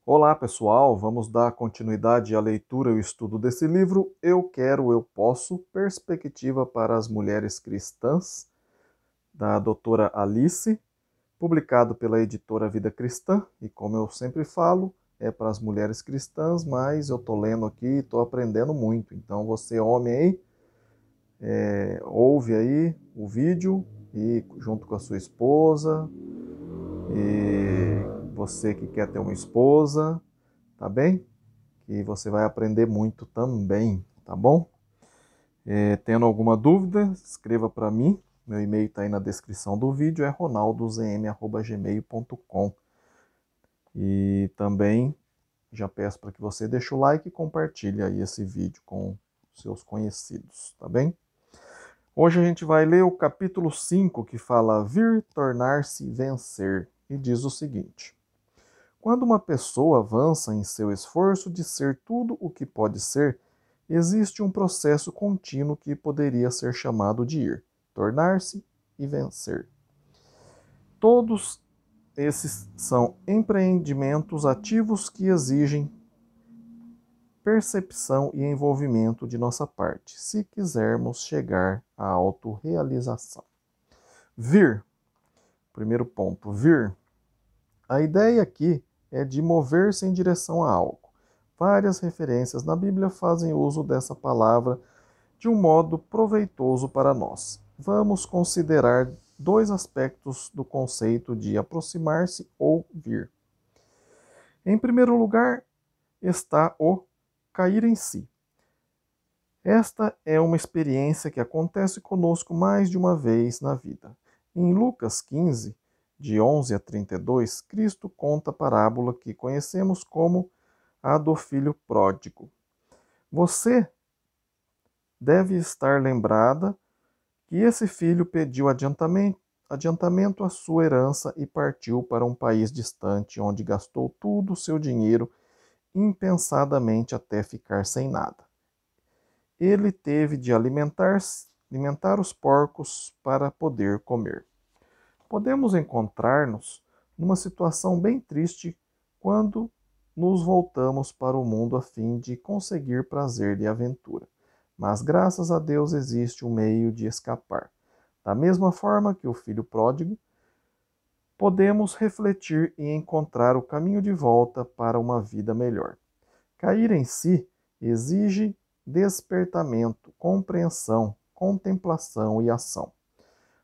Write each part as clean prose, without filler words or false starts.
Olá, pessoal. Vamos dar continuidade à leitura e ao estudo desse livro Eu Quero, Eu Posso, Perspectiva para as Mulheres Cristãs, da doutora Alice, publicado pela editora Vida Cristã. E como eu sempre falo, é para as mulheres cristãs, mas eu estou lendo aqui e estou aprendendo muito. Então você, homem aí, ouve aí o vídeo e junto com a sua esposa, e você que quer ter uma esposa, tá bem? Que você vai aprender muito também, tá bom? Tendo alguma dúvida, escreva para mim. Meu e-mail está aí na descrição do vídeo, é ronaldozm@gmail.com. E também já peço para que você deixe o like e compartilhe aí esse vídeo com seus conhecidos, tá bem? Hoje a gente vai ler o capítulo 5, que fala Vir, Tornar-se, Vencer, e diz o seguinte: Quando uma pessoa avança em seu esforço de ser tudo o que pode ser, existe um processo contínuo que poderia ser chamado de ir, tornar-se e vencer. Todos esses são empreendimentos ativos que exigem percepção e envolvimento de nossa parte, se quisermos chegar à autorrealização. Vir, primeiro ponto, vir. A ideia aqui é de mover-se em direção a algo. Várias referências na Bíblia fazem uso dessa palavra de um modo proveitoso para nós. Vamos considerar dois aspectos do conceito de aproximar-se ou vir. Em primeiro lugar, está o cair em si. Esta é uma experiência que acontece conosco mais de uma vez na vida. Em Lucas 15, de 11 a 32, Cristo conta a parábola que conhecemos como a do filho pródigo. Você deve estar lembrada que esse filho pediu adiantamento à sua herança e partiu para um país distante, onde gastou todo o seu dinheiro impensadamente até ficar sem nada. Ele teve de alimentar os porcos para poder comer. Podemos encontrar-nos numa situação bem triste quando nos voltamos para o mundo a fim de conseguir prazer e aventura. Mas graças a Deus existe um meio de escapar. Da mesma forma que o filho pródigo, podemos refletir e encontrar o caminho de volta para uma vida melhor. Cair em si exige despertamento, compreensão, contemplação e ação.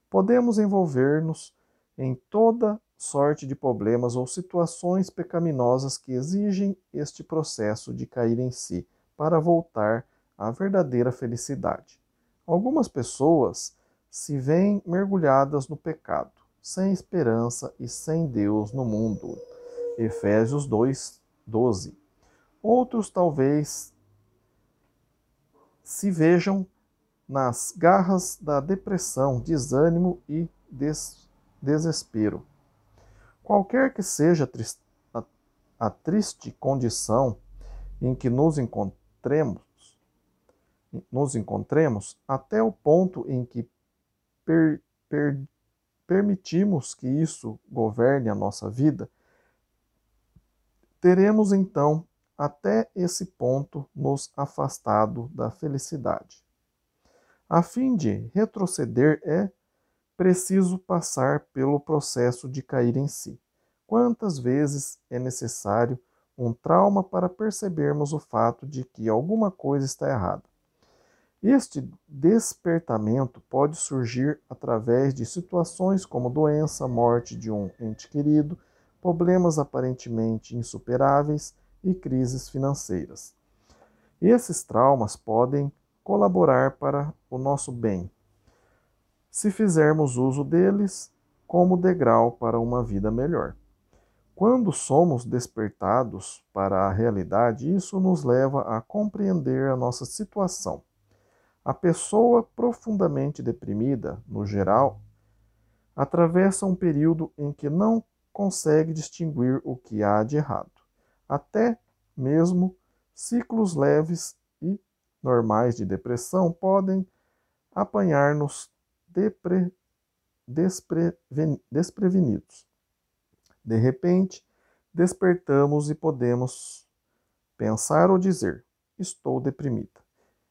Podemos envolver-nos em toda sorte de problemas ou situações pecaminosas que exigem este processo de cair em si para voltar à verdadeira felicidade. Algumas pessoas se veem mergulhadas no pecado, sem esperança e sem Deus no mundo. Efésios 2:12. Outros talvez se vejam nas garras da depressão, desânimo e desespero. Qualquer que seja a triste condição em que nos encontremos, até o ponto em que per, per, permitimos que isso governe a nossa vida, teremos então até esse ponto nos afastado da felicidade. A fim de retroceder é preciso passar pelo processo de cair em si. Quantas vezes é necessário um trauma para percebermos o fato de que alguma coisa está errada? Este despertamento pode surgir através de situações como doença, morte de um ente querido, problemas aparentemente insuperáveis e crises financeiras. Esses traumas podem colaborar para o nosso bem, se fizermos uso deles como degrau para uma vida melhor. Quando somos despertados para a realidade, isso nos leva a compreender a nossa situação. A pessoa profundamente deprimida, no geral, atravessa um período em que não consegue distinguir o que há de errado. Até mesmo ciclos leves e normais de depressão podem apanhar-nos desprevenidos. De repente, despertamos e podemos pensar ou dizer: estou deprimida.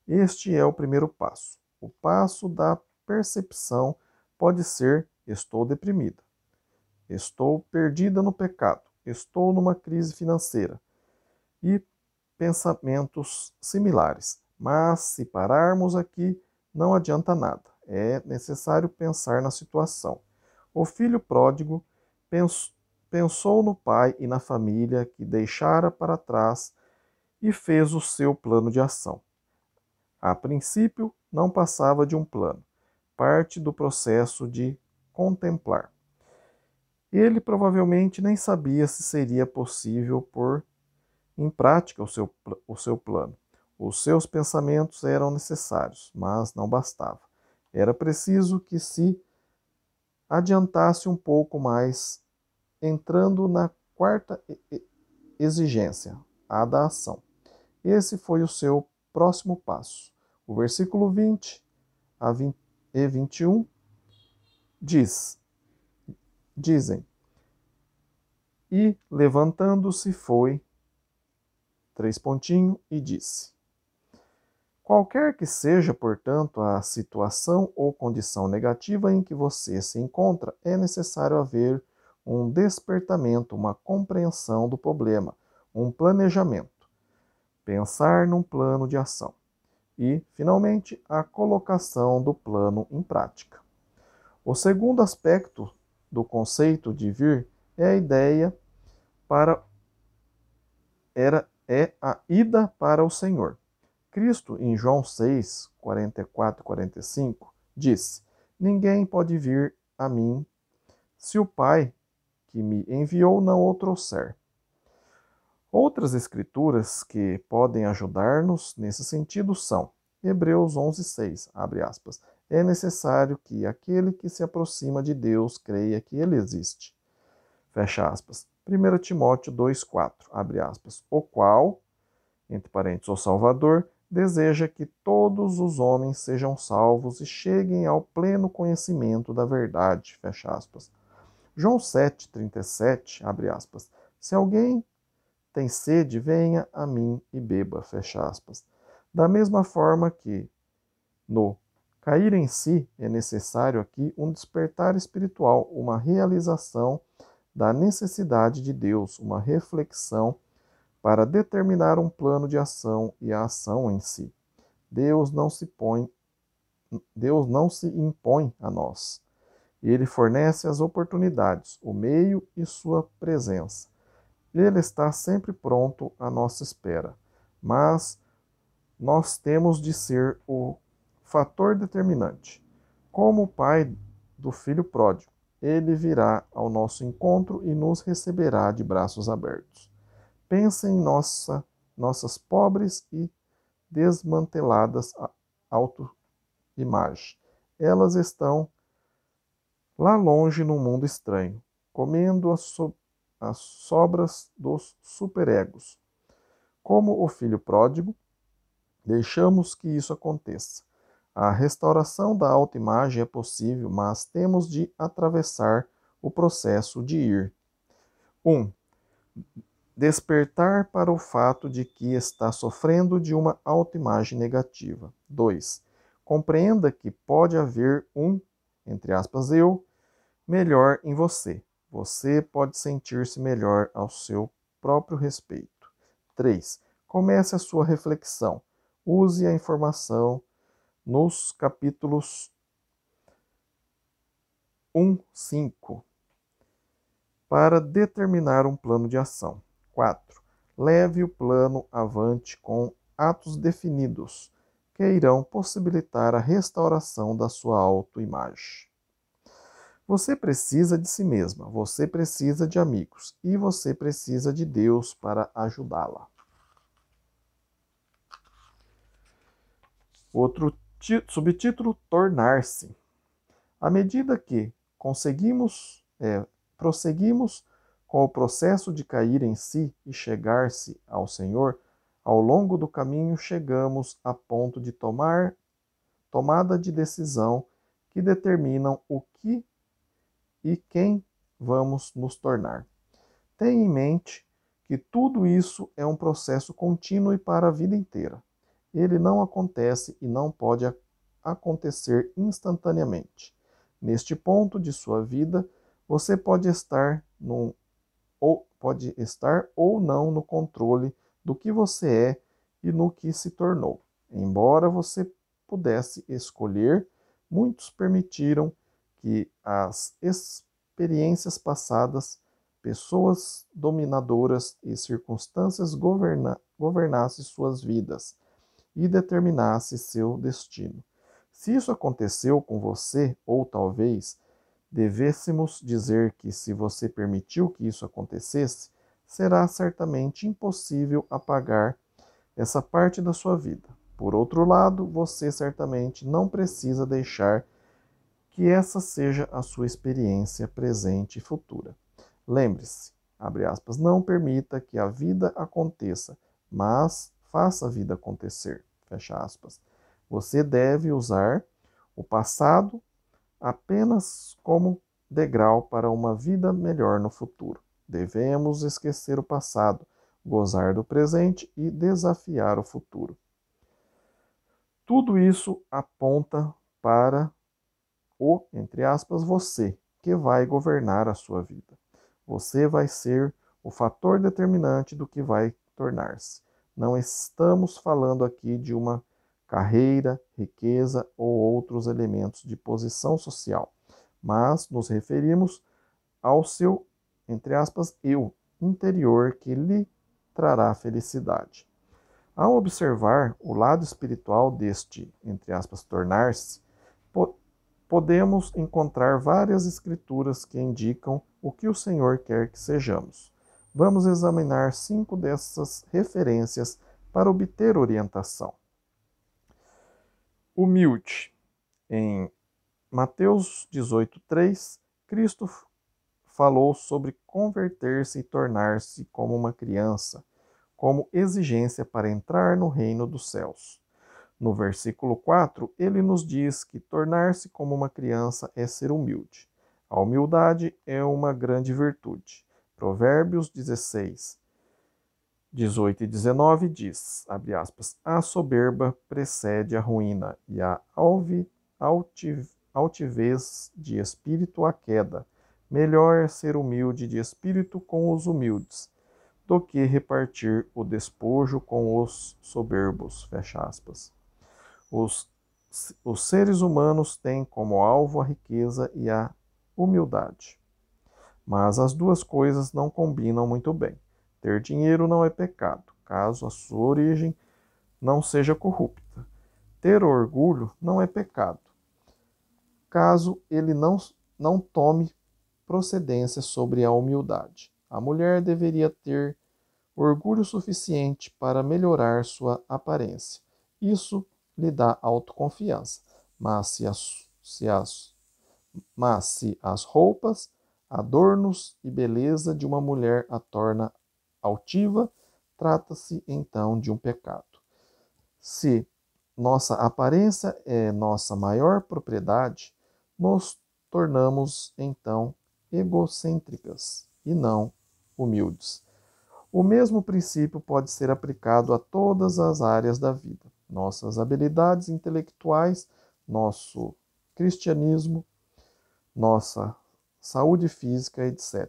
Este é o primeiro passo. O passo da percepção pode ser: estou deprimida, estou perdida no pecado, estou numa crise financeira e pensamentos similares. Mas se pararmos aqui, não adianta nada. É necessário pensar na situação. O filho pródigo pensou no pai e na família que deixara para trás e fez o seu plano de ação. A princípio, não passava de um plano, parte do processo de contemplar. Ele provavelmente nem sabia se seria possível pôr em prática o seu plano. Os seus pensamentos eram necessários, mas não bastava. Era preciso que se adiantasse um pouco mais, entrando na quarta exigência, a da ação. Esse foi o seu próximo passo. O versículo 20 a 21 dizem, e levantando-se foi, e disse. Qualquer que seja, portanto, a situação ou condição negativa em que você se encontra, é necessário haver um despertamento, uma compreensão do problema, um planejamento, pensar num plano de ação e, finalmente, a colocação do plano em prática. O segundo aspecto do conceito de vir é a ideia é a ida para o Senhor. Cristo, em João 6, 44 e 45, disse: Ninguém pode vir a mim se o Pai que me enviou não o trouxer. Outras escrituras que podem ajudar-nos nesse sentido são Hebreus 11, 6, abre aspas, é necessário que aquele que se aproxima de Deus creia que ele existe. Fecha aspas. 1 Timóteo 2, 4, abre aspas, o qual, entre parênteses, o Salvador, deseja que todos os homens sejam salvos e cheguem ao pleno conhecimento da verdade, fecha aspas. João 7,37, abre aspas, se alguém tem sede, venha a mim e beba, fecha aspas. Da mesma forma que no cair em si é necessário aqui um despertar espiritual, uma realização da necessidade de Deus, uma reflexão para determinar um plano de ação e a ação em si. Deus não se impõe a nós. Ele fornece as oportunidades, o meio e sua presença. Ele está sempre pronto à nossa espera, mas nós temos de ser o fator determinante. Como o pai do filho pródigo, ele virá ao nosso encontro e nos receberá de braços abertos. Pense em nossas pobres e desmanteladas autoimagens. Elas estão lá longe num mundo estranho, comendo as sobras dos superegos. Como o filho pródigo, deixamos que isso aconteça. A restauração da autoimagem é possível, mas temos de atravessar o processo de ir. 1. Despertar para o fato de que está sofrendo de uma autoimagem negativa. 2. Compreenda que pode haver entre aspas, eu, melhor em você. Você pode sentir-se melhor ao seu próprio respeito. 3. Comece a sua reflexão. Use a informação nos capítulos 1, 5 para determinar um plano de ação. 4. Leve o plano avante com atos definidos que irão possibilitar a restauração da sua autoimagem. Você precisa de si mesma, você precisa de amigos e você precisa de Deus para ajudá-la. Outro subtítulo: tornar-se. À medida que prosseguimos com o processo de cair em si e chegar-se ao Senhor, ao longo do caminho chegamos a ponto de tomada de decisão que determinam o que e quem vamos nos tornar. Tenha em mente que tudo isso é um processo contínuo e para a vida inteira. Ele não acontece e não pode acontecer instantaneamente. Neste ponto de sua vida, você pode estar ou não no controle do que você é e no que se tornou. Embora você pudesse escolher, muitos permitiram que as experiências passadas, pessoas dominadoras e circunstâncias governassem suas vidas e determinasse seu destino. Se isso aconteceu com você, ou talvez devêssemos dizer que se você permitiu que isso acontecesse, será certamente impossível apagar essa parte da sua vida. Por outro lado, você certamente não precisa deixar que essa seja a sua experiência presente e futura. Lembre-se, abre aspas, não permita que a vida aconteça, mas faça a vida acontecer, fecha aspas. Você deve usar o passado apenas como degrau para uma vida melhor no futuro. Devemos esquecer o passado, gozar do presente e desafiar o futuro. Tudo isso aponta para o, entre aspas, você, que vai governar a sua vida. Você vai ser o fator determinante do que vai tornar-se. Não estamos falando aqui de uma carreira, riqueza ou outros elementos de posição social, mas nos referimos ao seu, entre aspas, eu interior que lhe trará felicidade. Ao observar o lado espiritual deste, entre aspas, tornar-se, podemos encontrar várias escrituras que indicam o que o Senhor quer que sejamos. Vamos examinar 5 dessas referências para obter orientação. Humilde. Em Mateus 18:3, Cristo falou sobre converter-se e tornar-se como uma criança, como exigência para entrar no reino dos céus. No versículo 4, ele nos diz que tornar-se como uma criança é ser humilde. A humildade é uma grande virtude. Provérbios 16, 18 e 19 diz, abre aspas, a soberba precede a ruína e a altivez de espírito a queda. Melhor é ser humilde de espírito com os humildes, do que repartir o despojo com os soberbos, fecha aspas. Os seres humanos têm como alvo a riqueza e a humildade. Mas as duas coisas não combinam muito bem. Ter dinheiro não é pecado, caso a sua origem não seja corrupta. Ter orgulho não é pecado, caso ele não tome procedência sobre a humildade. A mulher deveria ter orgulho suficiente para melhorar sua aparência. Isso lhe dá autoconfiança. Mas se as roupas, adornos e beleza de uma mulher a torna altiva, trata-se então de um pecado. Se nossa aparência é nossa maior propriedade, nos tornamos então egocêntricas e não humildes. O mesmo princípio pode ser aplicado a todas as áreas da vida. Nossas habilidades intelectuais, nosso cristianismo, nossa saúde física, etc.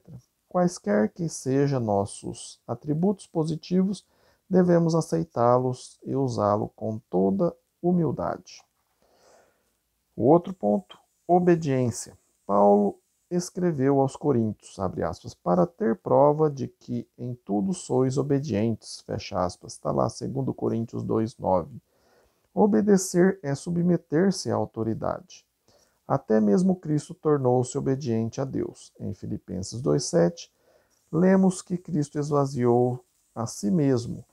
Quaisquer que sejam nossos atributos positivos, devemos aceitá-los e usá-los com toda humildade. O outro ponto, obediência. Paulo escreveu aos Coríntios, abre aspas, para ter prova de que em tudo sois obedientes, fecha aspas, está lá 2 Coríntios 2:9. Obedecer é submeter-se à autoridade. Até mesmo Cristo tornou-se obediente a Deus. Em Filipenses 2:7, lemos que Cristo esvaziou a si mesmo,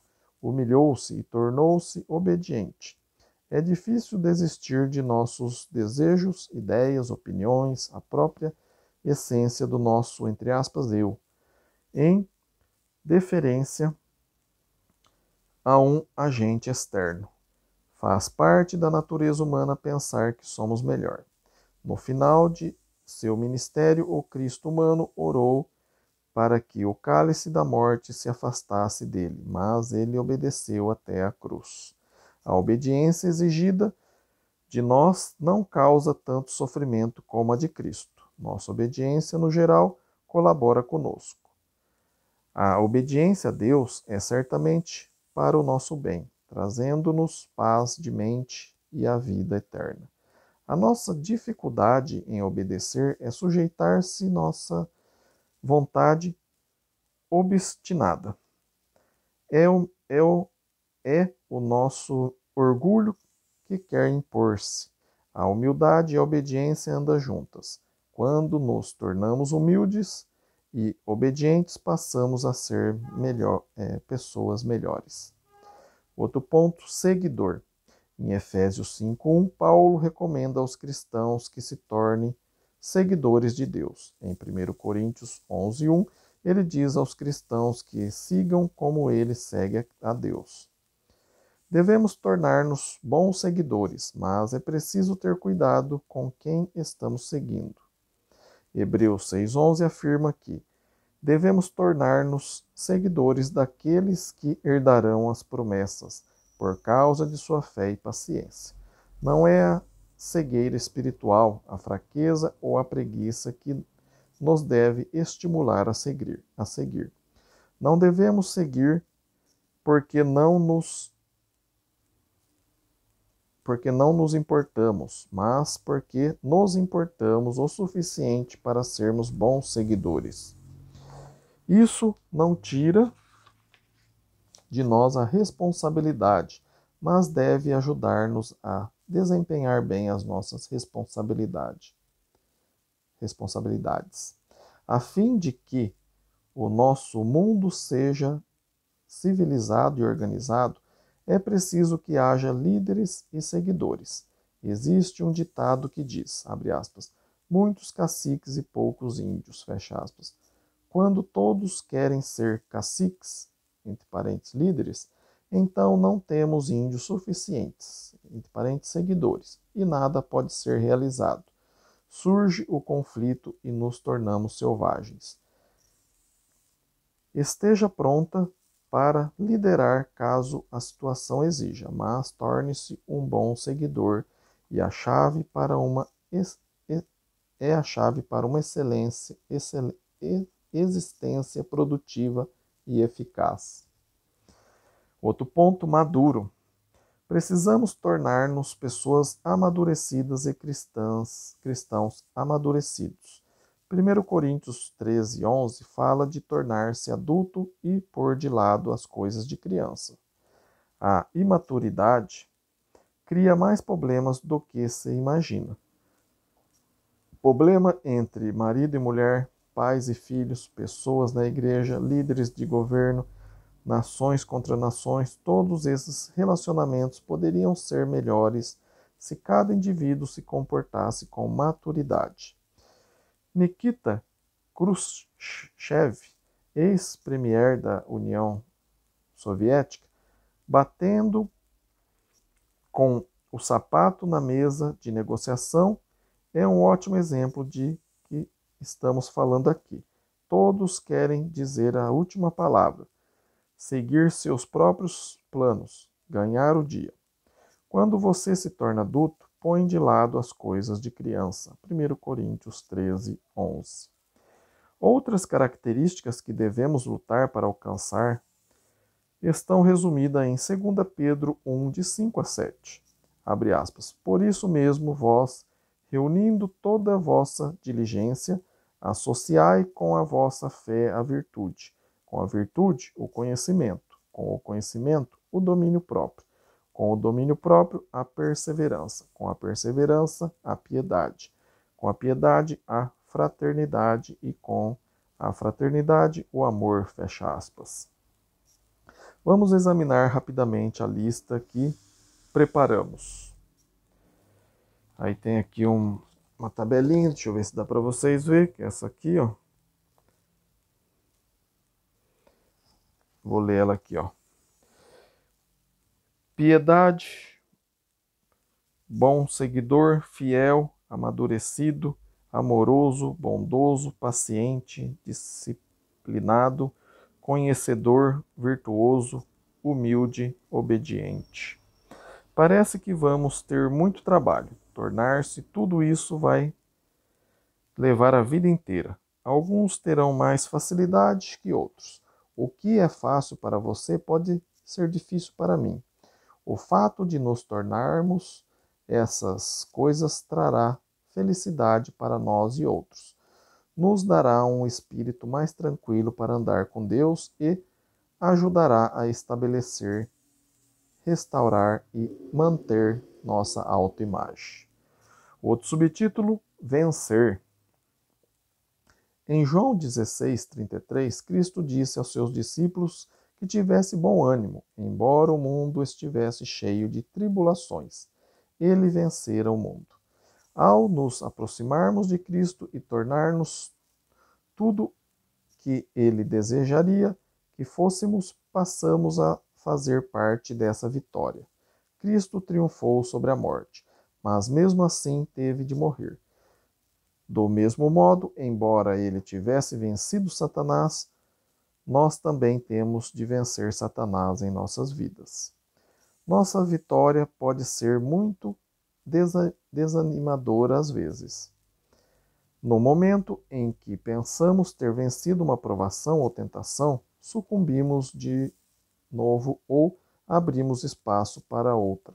humilhou-se e tornou-se obediente. É difícil desistir de nossos desejos, ideias, opiniões, a própria essência do nosso, entre aspas, eu, em deferência a um agente externo. Faz parte da natureza humana pensar que somos melhor. No final de seu ministério, o Cristo humano orou para que o cálice da morte se afastasse dele, mas ele obedeceu até a cruz. A obediência exigida de nós não causa tanto sofrimento como a de Cristo. Nossa obediência, no geral, colabora conosco. A obediência a Deus é certamente para o nosso bem, trazendo-nos paz de mente e a vida eterna. A nossa dificuldade em obedecer é sujeitar-se nossa vontade obstinada. É o nosso orgulho que quer impor-se. A humildade e a obediência andam juntas. Quando nos tornamos humildes e obedientes, passamos a ser pessoas melhores. Outro ponto, seguidor. Em Efésios 5:1, Paulo recomenda aos cristãos que se tornem seguidores de Deus. Em 1 Coríntios 11:1, ele diz aos cristãos que sigam como ele segue a Deus. Devemos tornar-nos bons seguidores, mas é preciso ter cuidado com quem estamos seguindo. Hebreus 6:11 afirma que devemos tornar-nos seguidores daqueles que herdarão as promessas, por causa de sua fé e paciência. Não é a cegueira espiritual, a fraqueza ou a preguiça que nos deve estimular a seguir. Não devemos seguir porque não nos importamos, mas porque nos importamos o suficiente para sermos bons seguidores. Isso não tira de nós a responsabilidade, mas deve ajudar-nos a desempenhar bem as nossas responsabilidades, a fim de que o nosso mundo seja civilizado e organizado. É preciso que haja líderes e seguidores. Existe um ditado que diz, abre aspas, muitos caciques e poucos índios, fecha aspas. Quando todos querem ser caciques, entre parênteses, líderes, então não temos índios suficientes, entre parênteses, seguidores, e nada pode ser realizado. Surge o conflito e nos tornamos selvagens. Esteja pronta para liderar caso a situação exija, mas torne-se um bom seguidor e a chave para uma existência produtiva e eficaz. Outro ponto, maduro. Precisamos tornar-nos pessoas amadurecidas e cristãos amadurecidos. 1 Coríntios 13:11 fala de tornar-se adulto e pôr de lado as coisas de criança. A imaturidade cria mais problemas do que se imagina. Problema entre marido e mulher, pais e filhos, pessoas na igreja, líderes de governo, nações contra nações, todos esses relacionamentos poderiam ser melhores se cada indivíduo se comportasse com maturidade. Nikita Khrushchev, ex-premier da União Soviética, batendo com o sapato na mesa de negociação, é um ótimo exemplo de que estamos falando aqui. Todos querem dizer a última palavra, seguir seus próprios planos, ganhar o dia. Quando você se torna adulto, põe de lado as coisas de criança. 1 Coríntios 13:11. Outras características que devemos lutar para alcançar estão resumidas em 2 Pedro 1, de 5 a 7. Abre aspas. Por isso mesmo, vós, reunindo toda a vossa diligência, associai com a vossa fé a virtude, com a virtude, o conhecimento, com o conhecimento, o domínio próprio, com o domínio próprio, a perseverança, com a perseverança, a piedade, com a piedade, a fraternidade e com a fraternidade, o amor, fecha aspas. Vamos examinar rapidamente a lista que preparamos. Aí tem aqui uma tabelinha, deixa eu ver se dá para vocês ver, que é essa aqui, ó. Vou ler ela aqui, ó. Piedade, bom seguidor, fiel, amadurecido, amoroso, bondoso, paciente, disciplinado, conhecedor, virtuoso, humilde, obediente. Parece que vamos ter muito trabalho. Tornar-se tudo isso vai levar a vida inteira. Alguns terão mais facilidade que outros. O que é fácil para você pode ser difícil para mim. O fato de nos tornarmos essas coisas trará felicidade para nós e outros. Nos dará um espírito mais tranquilo para andar com Deus e ajudará a estabelecer, restaurar e manter nossa autoimagem. Outro subtítulo: Vencer. Em João 16:33, Cristo disse aos seus discípulos que tivesse bom ânimo, embora o mundo estivesse cheio de tribulações. Ele vencera o mundo. Ao nos aproximarmos de Cristo e tornar-nos tudo que ele desejaria que fôssemos, passamos a fazer parte dessa vitória. Cristo triunfou sobre a morte, mas mesmo assim teve de morrer. Do mesmo modo, embora ele tivesse vencido Satanás, nós também temos de vencer Satanás em nossas vidas. Nossa vitória pode ser muito desanimadora às vezes. No momento em que pensamos ter vencido uma provação ou tentação, sucumbimos de novo ou abrimos espaço para outra.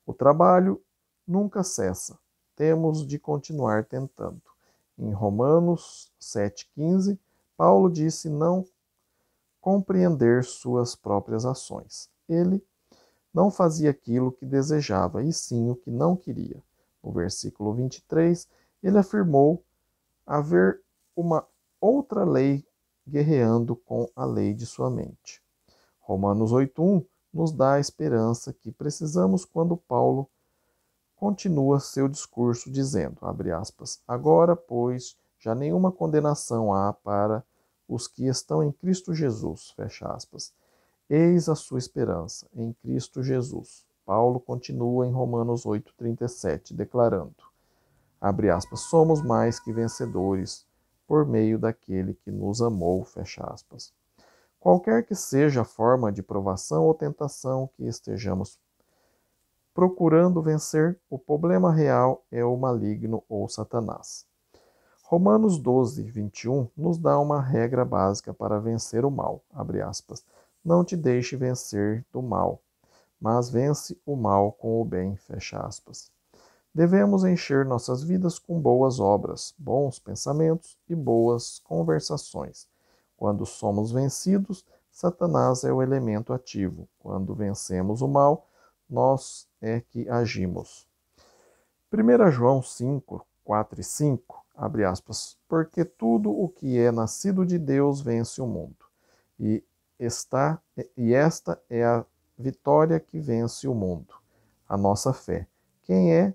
O trabalho nunca cessa. Temos de continuar tentando. Em Romanos 7,15, Paulo disse não compreender suas próprias ações. Ele não fazia aquilo que desejava, e sim o que não queria. No versículo 23, ele afirmou haver uma outra lei guerreando com a lei de sua mente. Romanos 8,1 nos dá a esperança que precisamos quando Paulo continua seu discurso dizendo, abre aspas, agora, pois, já nenhuma condenação há para os que estão em Cristo Jesus, fecha aspas. Eis a sua esperança, em Cristo Jesus. Paulo continua em Romanos 8,37, declarando, abre aspas, somos mais que vencedores por meio daquele que nos amou, fecha aspas. Qualquer que seja a forma de provação ou tentação que estejamos procurando vencer, o problema real é o maligno ou Satanás. Romanos 12:21 nos dá uma regra básica para vencer o mal, abre aspas. Não te deixe vencer do mal, mas vence o mal com o bem, fecha aspas. Devemos encher nossas vidas com boas obras, bons pensamentos e boas conversações. Quando somos vencidos, Satanás é o elemento ativo. Quando vencemos o mal, nós é que agimos. 1 João 5, 4 e 5, abre aspas, porque tudo o que é nascido de Deus vence o mundo. E esta é a vitória que vence o mundo, a nossa fé. Quem é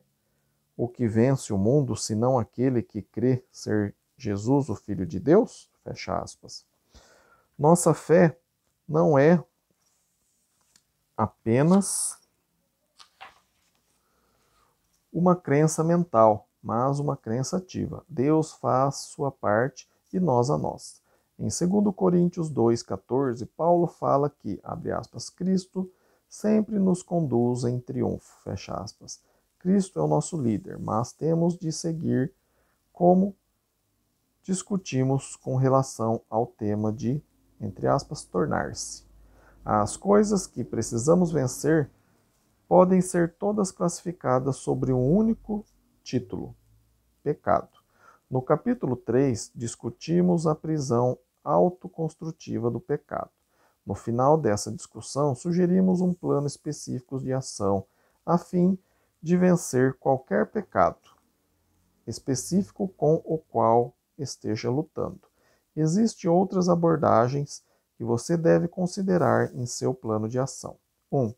o que vence o mundo, senão aquele que crê ser Jesus, o Filho de Deus? Fecha aspas. Nossa fé não é apenas uma crença mental, mas uma crença ativa. Deus faz sua parte e nós a nossa. Em 2 Coríntios 2,14, Paulo fala que, abre aspas, Cristo sempre nos conduz em triunfo, fecha aspas. Cristo é o nosso líder, mas temos de seguir como discutimos com relação ao tema de, entre aspas, tornar-se. As coisas que precisamos vencer podem ser todas classificadas sobre um único título: pecado. No capítulo 3, discutimos a prisão autoconstrutiva do pecado. No final dessa discussão, sugerimos um plano específico de ação a fim de vencer qualquer pecado específico com o qual esteja lutando. Existem outras abordagens que você deve considerar em seu plano de ação. 1.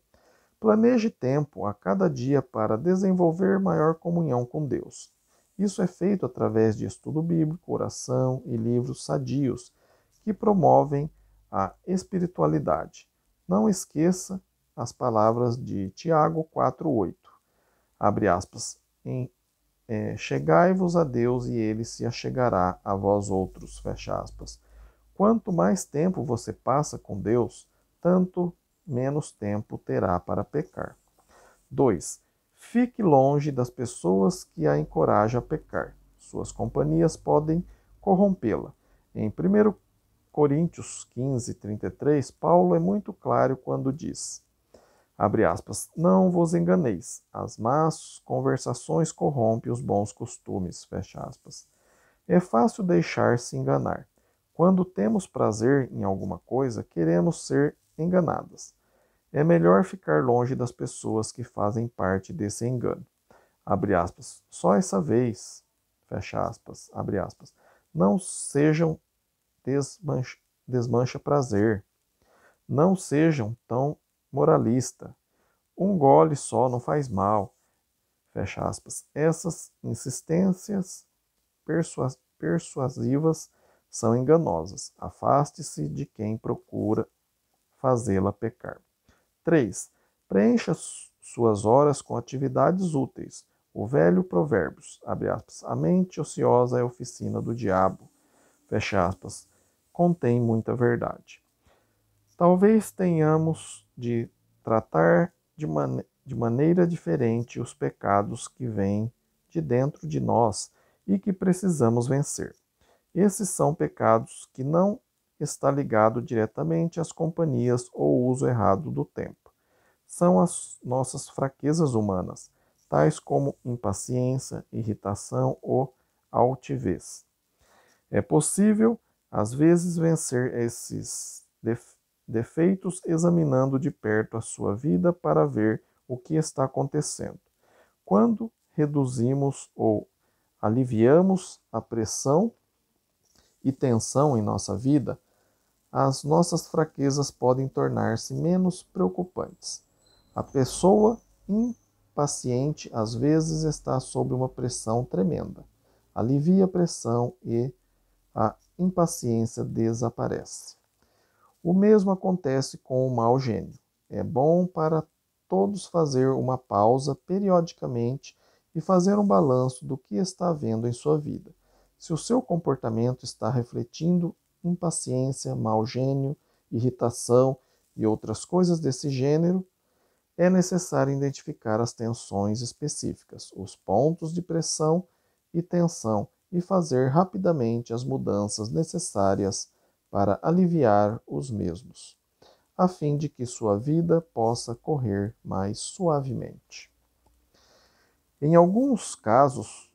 Planeje tempo a cada dia para desenvolver maior comunhão com Deus. Isso é feito através de estudo bíblico, oração e livros sadios que promovem a espiritualidade. Não esqueça as palavras de Tiago 4,8. Abre aspas. Chegai-vos a Deus e ele se achegará a vós outros. Fecha aspas. Quanto mais tempo você passa com Deus, tanto menos tempo terá para pecar. 2. Fique longe das pessoas que a encorajam a pecar. Suas companhias podem corrompê-la. Em 1 Coríntios 15, 33, Paulo é muito claro quando diz, abre aspas, não vos enganeis, as más conversações corrompem os bons costumes, fecha aspas. É fácil deixar-se enganar. Quando temos prazer em alguma coisa, queremos ser enganadas. É melhor ficar longe das pessoas que fazem parte desse engano. Abre aspas. Só essa vez, fecha aspas, abre aspas. Não sejam desmancha prazer. Não sejam tão moralista. Um gole só não faz mal. Fecha aspas. Essas insistências persuasivas são enganosas. Afaste-se de quem procura fazê-la pecar. 3. Preencha suas horas com atividades úteis. O velho Provérbios, abre aspas, a mente ociosa é a oficina do diabo, fecha aspas, contém muita verdade. Talvez tenhamos de tratar de maneira diferente os pecados que vêm de dentro de nós e que precisamos vencer. Esses são pecados que não está ligado diretamente às companhias ou uso errado do tempo. São as nossas fraquezas humanas, tais como impaciência, irritação ou altivez. É possível, às vezes, vencer esses defeitos examinando de perto a sua vida para ver o que está acontecendo. Quando reduzimos ou aliviamos a pressão e tensão em nossa vida, as nossas fraquezas podem tornar-se menos preocupantes. A pessoa impaciente às vezes está sob uma pressão tremenda. Alivia a pressão e a impaciência desaparece. O mesmo acontece com o mau gênio. É bom para todos fazer uma pausa periodicamente e fazer um balanço do que está havendo em sua vida. Se o seu comportamento está refletindo impaciência, mau gênio, irritação e outras coisas desse gênero, é necessário identificar as tensões específicas, os pontos de pressão e tensão e fazer rapidamente as mudanças necessárias para aliviar os mesmos, a fim de que sua vida possa correr mais suavemente. Em alguns casos,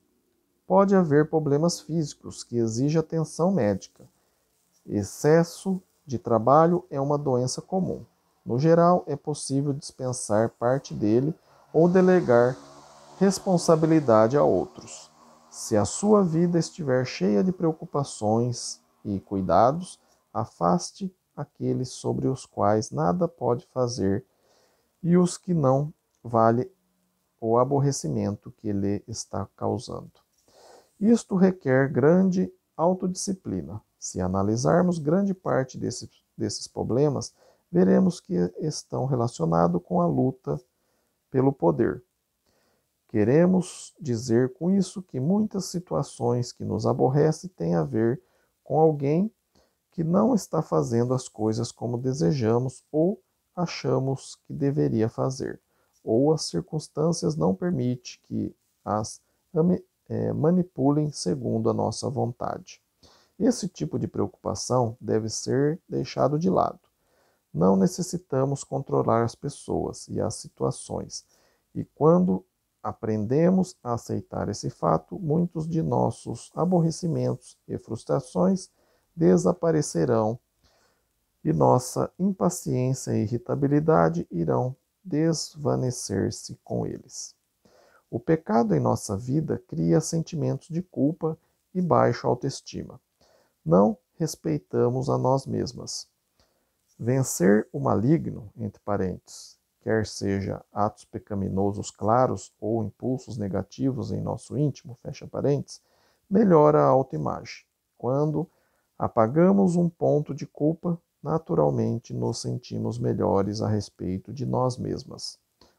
pode haver problemas físicos que exigem atenção médica. Excesso de trabalho é uma doença comum. No geral, é possível dispensar parte dele ou delegar responsabilidade a outros. Se a sua vida estiver cheia de preocupações e cuidados, afaste aqueles sobre os quais nada pode fazer e os que não vale o aborrecimento que lhe está causando. Isto requer grande autodisciplina. Se analisarmos grande parte desses problemas, veremos que estão relacionados com a luta pelo poder. Queremos dizer com isso que muitas situações que nos aborrecem têm a ver com alguém que não está fazendo as coisas como desejamos ou achamos que deveria fazer, ou as circunstâncias não permitem que as manipulem segundo a nossa vontade. Esse tipo de preocupação deve ser deixado de lado. Não necessitamos controlar as pessoas e as situações, e quando aprendemos a aceitar esse fato, muitos de nossos aborrecimentos e frustrações desaparecerão e nossa impaciência e irritabilidade irão desvanecer-se com eles. O pecado em nossa vida cria sentimentos de culpa e baixa autoestima. Não respeitamos a nós mesmas. Vencer o maligno, entre parênteses, quer seja atos pecaminosos claros ou impulsos negativos em nosso íntimo, fecha parênteses, melhora a autoimagem. Quando apagamos um ponto de culpa, naturalmente nos sentimos melhores a respeito de nós mesmas.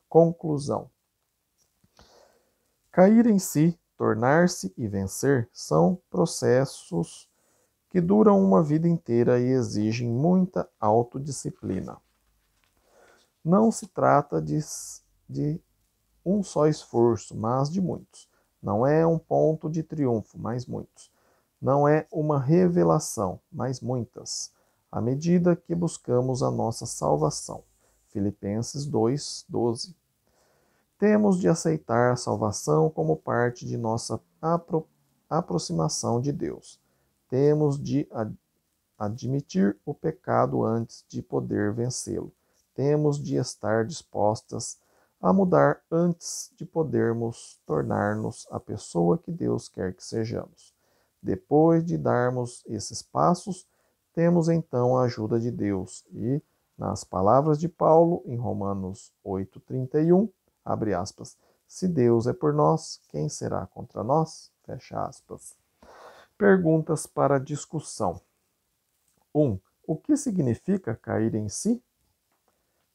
Conclusão. Cair em si, tornar-se e vencer são processos que duram uma vida inteira e exigem muita autodisciplina. Não se trata de um só esforço, mas de muitos. Não é um ponto de triunfo, mas muitos. Não é uma revelação, mas muitas, à medida que buscamos a nossa salvação. Filipenses 2:12. Temos de aceitar a salvação como parte de nossa aproximação de Deus. Temos de admitir o pecado antes de poder vencê-lo. Temos de estar dispostas a mudar antes de podermos tornar-nos a pessoa que Deus quer que sejamos. Depois de darmos esses passos, temos então a ajuda de Deus e, nas palavras de Paulo, em Romanos 8:31, abre aspas, se Deus é por nós, quem será contra nós? Fecha aspas. Perguntas para discussão. 1. O que significa cair em si?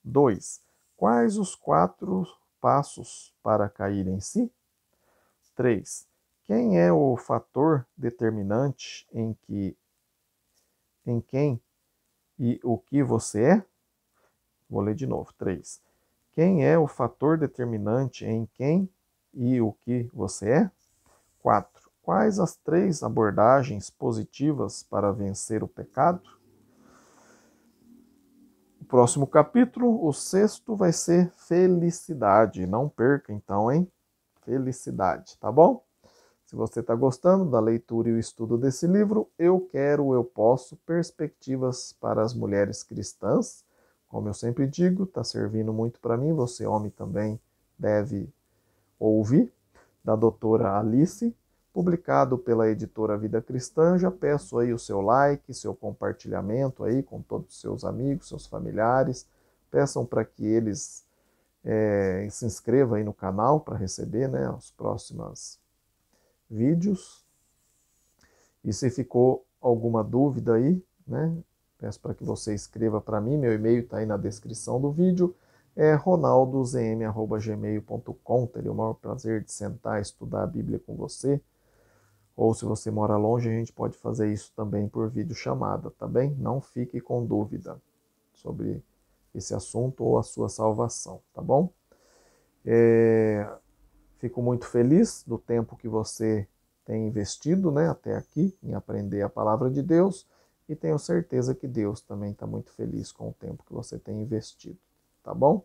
2. Quais os 4 passos para cair em si? 3. Quem é o fator determinante em quem e o que você é? Vou ler de novo. 3. Quem é o fator determinante em quem e o que você é? 4. Quais as 3 abordagens positivas para vencer o pecado? O próximo capítulo, o 6º, vai ser felicidade. Não perca então, hein? Felicidade, tá bom? Se você está gostando da leitura e o estudo desse livro, eu posso, perspectivas para as mulheres cristãs. Como eu sempre digo, está servindo muito para mim, você homem também deve ouvir, da doutora Alice, publicado pela editora Vida Cristã. Já peço aí o seu like, seu compartilhamento aí com todos os seus amigos, seus familiares. Peçam para que eles se inscrevam aí no canal para receber, né, os próximos vídeos. E se ficou alguma dúvida aí, né, peço para que você escreva para mim. Meu e-mail está aí na descrição do vídeo. É ronaldozm@gmail.com. Teria o maior prazer de sentar e estudar a Bíblia com você. Ou se você mora longe, a gente pode fazer isso também por videochamada, tá bem? Não fique com dúvida sobre esse assunto ou a sua salvação, tá bom? Fico muito feliz do tempo que você tem investido, né, até aqui em aprender a palavra de Deus, e tenho certeza que Deus também está muito feliz com o tempo que você tem investido, tá bom?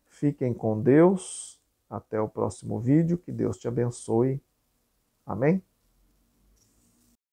Fiquem com Deus, até o próximo vídeo, que Deus te abençoe. Amém?